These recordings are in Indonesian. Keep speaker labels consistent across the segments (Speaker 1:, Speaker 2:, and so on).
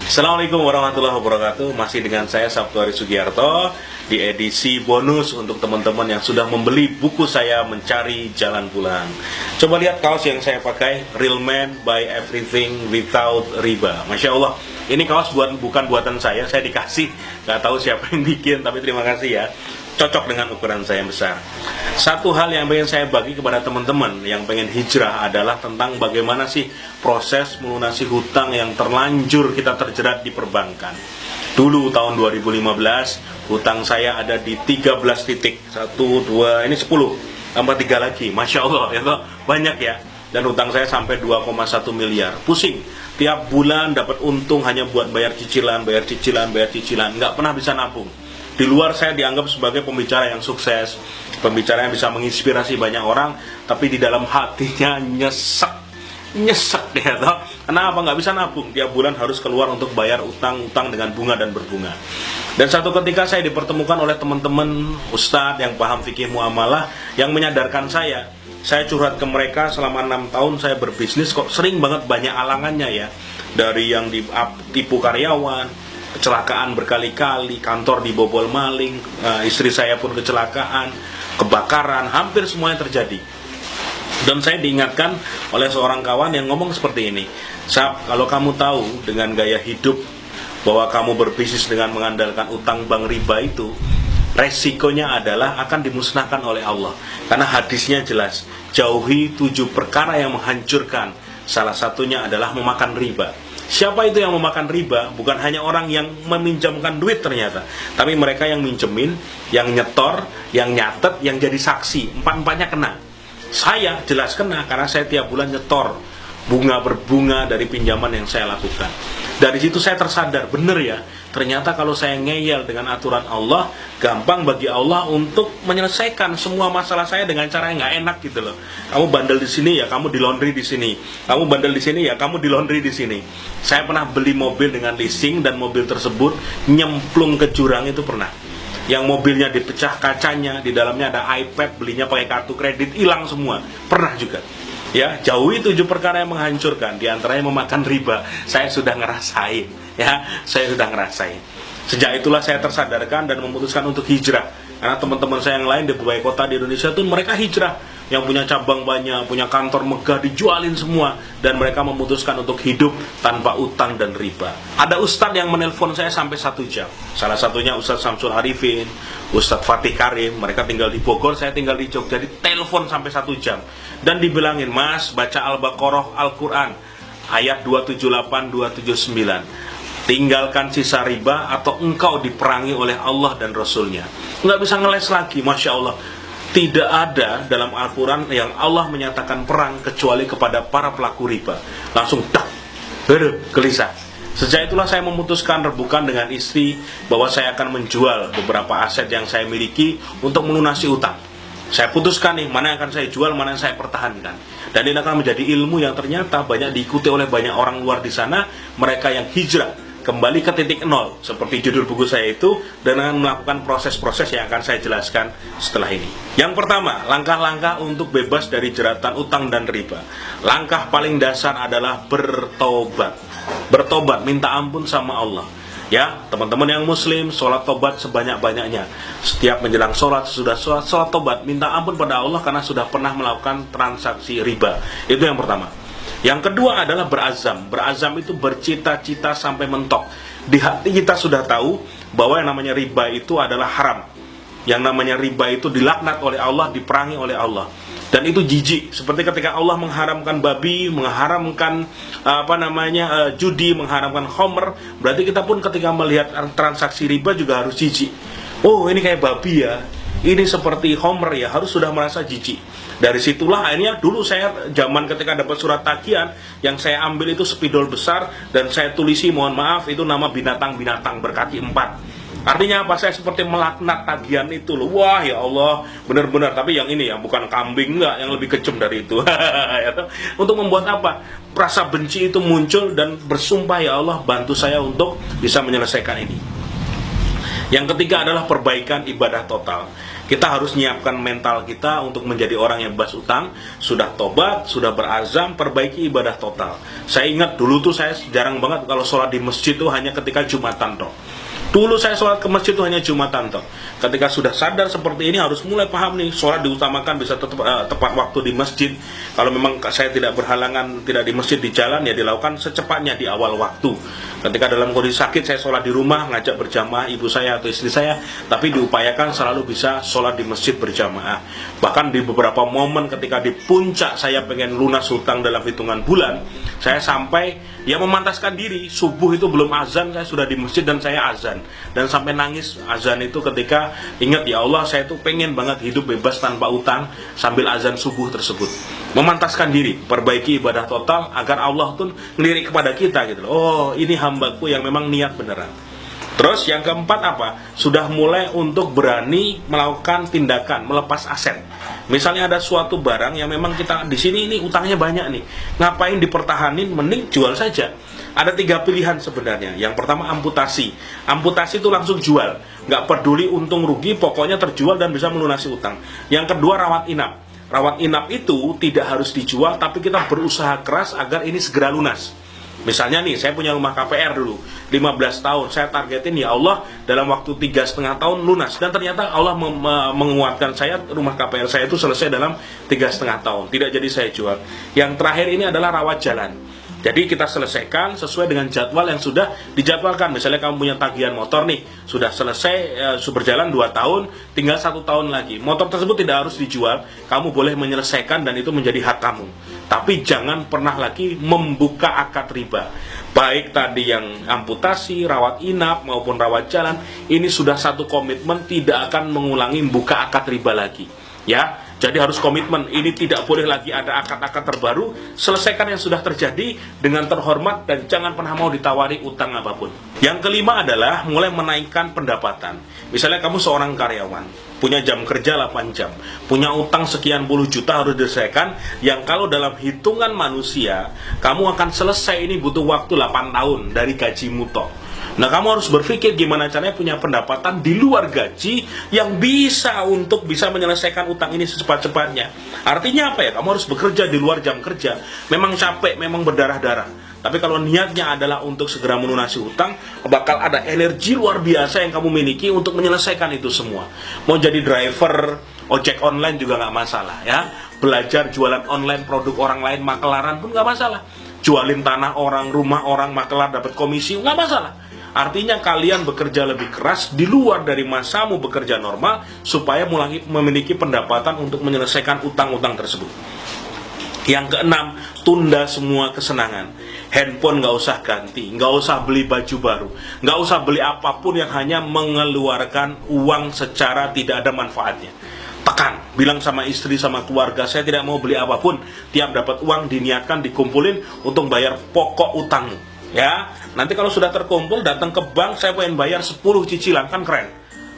Speaker 1: Assalamualaikum warahmatullahi wabarakatuh. Masih dengan saya Sabtu Hari Sugiarto di edisi bonus untuk teman-teman yang sudah membeli buku saya Mencari Jalan Pulang. Coba lihat kaos yang saya pakai, Real Man Buy Everything Without Riba. Masya Allah, ini kaos bukan buatan saya dikasih. Gak tahu siapa yang bikin, tapi terima kasih ya. Cocok dengan ukuran saya yang besar. Satu hal yang pengen saya bagi kepada teman-teman yang pengen hijrah adalah tentang bagaimana sih proses melunasi hutang yang terlanjur kita terjerat di perbankan. Dulu tahun 2015 hutang saya ada di 13 titik, 1, 2, ini 10, tambah 3 lagi, Masya Allah ya toh, banyak ya. Dan hutang saya sampai 2,1 miliar. Pusing, tiap bulan dapat untung hanya buat bayar cicilan, nggak pernah bisa nabung. Di luar saya dianggap sebagai pembicara yang sukses, pembicara yang bisa menginspirasi banyak orang, tapi di dalam hatinya nyesek ya toh. Kenapa nggak bisa nabung? Tiap bulan harus keluar untuk bayar utang-utang dengan bunga dan berbunga. Dan satu ketika saya dipertemukan oleh teman-teman ustadz yang paham fikih muamalah yang menyadarkan saya curhat ke mereka selama 6 tahun saya berbisnis kok sering banget banyak alangannya ya. Dari yang tipu karyawan, kecelakaan berkali-kali, kantor dibobol maling, istri saya pun kecelakaan, kebakaran, hampir semuanya terjadi. Dan saya diingatkan oleh seorang kawan yang ngomong seperti ini, Sab, kalau kamu tahu dengan gaya hidup bahwa kamu berbisnis dengan mengandalkan utang bank riba itu, resikonya adalah akan dimusnahkan oleh Allah. Karena hadisnya jelas, jauhi 7 perkara yang menghancurkan, salah satunya adalah memakan riba. Siapa itu yang memakan riba? Bukan hanya orang yang meminjamkan duit ternyata, tapi mereka yang minjemin, yang nyetor, yang nyatet, yang jadi saksi. Empat-empatnya kena. Saya jelas kena karena saya tiap bulan nyetor bunga berbunga dari pinjaman yang saya lakukan. Dari situ saya tersadar, bener ya, ternyata kalau saya ngeyel dengan aturan Allah, gampang bagi Allah untuk menyelesaikan semua masalah saya dengan cara yang nggak enak gitu loh. Kamu bandel di sini ya, kamu di laundry di sini. Kamu bandel di sini ya, kamu di laundry di sini. Saya pernah beli mobil dengan leasing dan mobil tersebut nyemplung ke jurang itu pernah. Yang mobilnya dipecah kacanya, di dalamnya ada iPad, belinya pakai kartu kredit, hilang semua. Pernah juga. Ya, jauhi 7 perkara yang menghancurkan, di antaranya memakan riba. Saya sudah ngerasain, ya, saya sudah ngerasain. Sejak itulah saya tersadarkan dan memutuskan untuk hijrah. Karena teman-teman saya yang lain di berbagai kota di Indonesia tuh mereka hijrah, yang punya cabang banyak, punya kantor megah dijualin semua, dan mereka memutuskan untuk hidup tanpa utang dan riba. Ada ustadz yang menelpon saya sampai 1 jam. Salah satunya Ustadz Samsul Arifin, Ustadz Fatih Karim, mereka tinggal di Bogor, saya tinggal di Jogja, telepon sampai 1 jam. Dan dibilangin, Mas, baca Al-Baqarah, Al-Quran, ayat 278, 279. Tinggalkan sisa riba atau engkau diperangi oleh Allah dan Rasulnya. Nggak bisa ngeles lagi, Masya Allah. Tidak ada dalam Al-Quran yang Allah menyatakan perang kecuali kepada para pelaku riba. Langsung dak, gelisah. Sejak itulah saya memutuskan rebukan dengan istri bahwa saya akan menjual beberapa aset yang saya miliki untuk melunasi utang. Saya putuskan nih, mana yang akan saya jual, mana yang saya pertahankan. Dan ini akan menjadi ilmu yang ternyata banyak diikuti oleh banyak orang luar di sana, mereka yang hijrah kembali ke titik nol, seperti judul buku saya itu, dengan melakukan proses-proses yang akan saya jelaskan setelah ini. Yang pertama, langkah-langkah untuk bebas dari jeratan utang dan riba. Langkah paling dasar adalah bertobat. Bertobat, minta ampun sama Allah. Ya, teman-teman yang muslim, sholat tobat sebanyak-banyaknya. Setiap menjelang sholat, sesudah sholat tobat, minta ampun pada Allah karena sudah pernah melakukan transaksi riba. Itu yang pertama. Yang kedua adalah berazam. Berazam itu bercita-cita sampai mentok. Di hati kita sudah tahu bahwa yang namanya riba itu adalah haram. Yang namanya riba itu dilaknat oleh Allah, diperangi oleh Allah. Dan itu jijik. Seperti ketika Allah mengharamkan babi, mengharamkan judi, mengharamkan khamr, berarti kita pun ketika melihat transaksi riba juga harus jijik. Oh, ini kayak babi ya. Ini seperti khamr ya, harus sudah merasa jijik. Dari situlah akhirnya dulu saya zaman ketika dapat surat tagihan, yang saya ambil itu spidol besar dan saya tulisi, mohon maaf, itu nama binatang-binatang berkaki 4. Artinya apa? Saya seperti melaknat tagihan itu loh. Wah ya Allah, benar-benar. Tapi yang ini ya, bukan kambing, enggak, yang lebih kejam dari itu. Untuk membuat apa? Rasa benci itu muncul dan bersumpah, ya Allah, bantu saya untuk bisa menyelesaikan ini. Yang ketiga adalah perbaikan ibadah total. Kita harus menyiapkan mental kita untuk menjadi orang yang bebas utang, sudah tobat, sudah berazam, perbaiki ibadah total. Saya ingat dulu tuh saya jarang banget kalau sholat di masjid tuh hanya ketika Jumatan toh. Dulu saya sholat ke masjid itu hanya Jumatan toh. Ketika sudah sadar seperti ini harus mulai paham nih, sholat diutamakan bisa tepat waktu di masjid. Kalau memang saya tidak berhalangan tidak di masjid di jalan ya dilakukan secepatnya di awal waktu. Ketika dalam kondisi sakit saya sholat di rumah ngajak berjamaah ibu saya atau istri saya, tapi diupayakan selalu bisa sholat di masjid berjamaah. Bahkan di beberapa momen ketika di puncak saya pengen lunas hutang dalam hitungan bulan, saya sampai ya memantaskan diri, subuh itu belum azan saya sudah di masjid dan saya azan. Dan sampai nangis azan itu ketika ingat ya Allah saya tuh pengen banget hidup bebas tanpa utang sambil azan subuh tersebut. Memantaskan diri, perbaiki ibadah total agar Allah tuh ngelirik kepada kita gitu loh. Oh ini hambaku yang memang niat beneran. Terus yang keempat apa? Sudah mulai untuk berani melakukan tindakan melepas aset. Misalnya ada suatu barang yang memang kita di sini ini utangnya banyak nih. Ngapain dipertahanin? Mending jual saja. Ada 3 pilihan sebenarnya. Yang pertama amputasi. Amputasi itu langsung jual. Nggak peduli untung rugi, pokoknya terjual dan bisa melunasi utang. Yang kedua rawat inap. Rawat inap itu tidak harus dijual, tapi kita berusaha keras agar ini segera lunas. Misalnya nih, saya punya rumah KPR dulu 15 tahun, saya targetin ya Allah dalam waktu 3,5 tahun lunas. Dan ternyata Allah menguatkan saya, rumah KPR saya itu selesai dalam 3,5 tahun. Tidak jadi saya jual. Yang terakhir ini adalah rawat jalan. Jadi kita selesaikan sesuai dengan jadwal yang sudah dijadwalkan. Misalnya kamu punya tagihan motor nih, sudah selesai, berjalan 2 tahun, tinggal 1 tahun lagi. Motor tersebut tidak harus dijual, kamu boleh menyelesaikan dan itu menjadi hak kamu. Tapi jangan pernah lagi membuka akad riba. Baik tadi yang amputasi, rawat inap maupun rawat jalan, ini sudah satu komitmen tidak akan mengulangi membuka akad riba lagi. Ya, jadi harus komitmen, ini tidak boleh lagi ada akad-akad terbaru, selesaikan yang sudah terjadi dengan terhormat dan jangan pernah mau ditawari utang apapun. Yang kelima adalah mulai menaikkan pendapatan. Misalnya kamu seorang karyawan, punya jam kerja 8 jam, punya utang sekian puluh juta harus diselesaikan, yang kalau dalam hitungan manusia, kamu akan selesai ini butuh waktu 8 tahun dari gajimu toh. Nah, kamu harus berpikir gimana caranya punya pendapatan di luar gaji yang bisa untuk bisa menyelesaikan utang ini secepat-cepatnya. Artinya apa ya? Kamu harus bekerja di luar jam kerja. Memang capek, memang berdarah-darah. Tapi kalau niatnya adalah untuk segera melunasi hutang, bakal ada energi luar biasa yang kamu miliki untuk menyelesaikan itu semua. Mau jadi driver, ojek online juga nggak masalah ya. Belajar jualan online produk orang lain, makelaran pun nggak masalah. Jualin tanah orang, rumah orang, makelar dapat komisi, nggak masalah. Artinya kalian bekerja lebih keras di luar dari masamu bekerja normal supaya mulai memiliki pendapatan untuk menyelesaikan utang-utang tersebut. Yang keenam, tunda semua kesenangan. Handphone nggak usah ganti, nggak usah beli baju baru, nggak usah beli apapun yang hanya mengeluarkan uang secara tidak ada manfaatnya. Tekan, bilang sama istri, sama keluarga, saya tidak mau beli apapun. Tiap dapat uang diniatkan, dikumpulin untuk bayar pokok utangmu. Ya, nanti kalau sudah terkumpul datang ke bank, saya pengen bayar 10 cicilan, kan keren.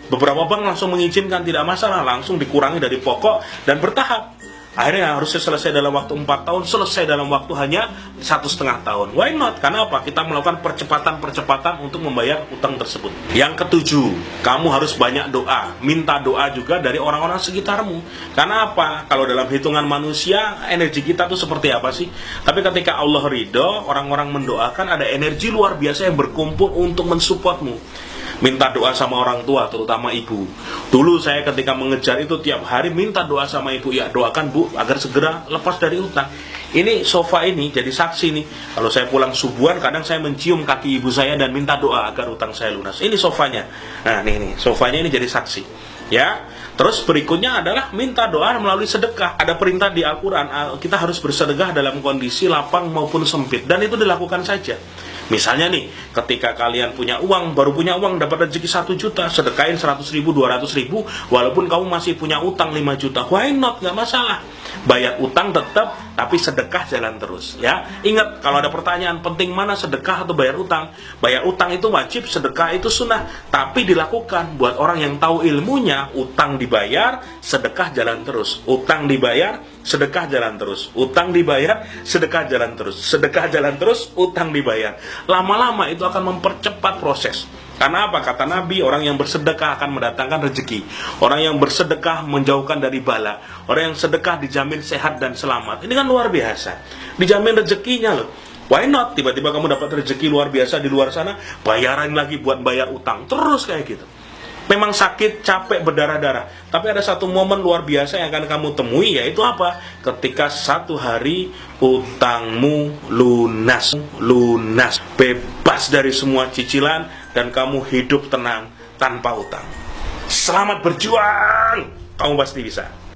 Speaker 1: Beberapa bank langsung mengizinkan, tidak masalah, langsung dikurangi dari pokok dan bertahap. Akhirnya harusnya selesai dalam waktu 4 tahun, selesai dalam waktu hanya 1,5 tahun. Why not? Karena apa? Kita melakukan percepatan-percepatan untuk membayar utang tersebut. Yang ketujuh, kamu harus banyak doa. Minta doa juga dari orang-orang sekitarmu. Karena apa? Kalau dalam hitungan manusia, energi kita tuh seperti apa sih? Tapi ketika Allah ridho, orang-orang mendoakan, ada energi luar biasa yang berkumpul untuk mensupportmu. Minta doa sama orang tua, terutama ibu. Dulu saya ketika mengejar itu tiap hari minta doa sama ibu, ya doakan bu agar segera lepas dari utang. Ini sofa ini jadi saksi nih. Kalau saya pulang subuhan, kadang saya mencium kaki ibu saya dan minta doa agar utang saya lunas. Ini sofanya. Nah nih sofanya ini jadi saksi. Ya. Terus berikutnya adalah minta doa melalui sedekah. Ada perintah di Al-Quran, kita harus bersedekah dalam kondisi lapang maupun sempit. Dan itu dilakukan saja. Misalnya nih, ketika kalian punya uang, baru punya uang, dapat rezeki 1 juta, sedekahin 100 ribu, 200 ribu, walaupun kamu masih punya utang 5 juta, why not? Nggak masalah. Bayar utang tetap, tapi sedekah jalan terus. Ya, ingat, kalau ada pertanyaan, penting mana sedekah atau bayar utang? Bayar utang itu wajib, sedekah itu sunnah, tapi dilakukan buat orang yang tahu ilmunya, utang di dibayar, sedekah jalan terus. Utang dibayar, sedekah jalan terus. Utang dibayar, sedekah jalan terus. Sedekah jalan terus, utang dibayar. Lama-lama itu akan mempercepat proses. Karena apa? Kata Nabi, orang yang bersedekah akan mendatangkan rezeki. Orang yang bersedekah menjauhkan dari bala. Orang yang sedekah dijamin sehat dan selamat. Ini kan luar biasa. Dijamin rezekinya loh. Why not? Tiba-tiba kamu dapat rezeki luar biasa di luar sana, bayaran lagi buat bayar utang. Terus kayak gitu. Memang sakit, capek, berdarah-darah. Tapi ada satu momen luar biasa yang akan kamu temui, yaitu apa? Ketika satu hari utangmu lunas. Lunas. Bebas dari semua cicilan, dan kamu hidup tenang tanpa utang. Selamat berjuang! Kamu pasti bisa.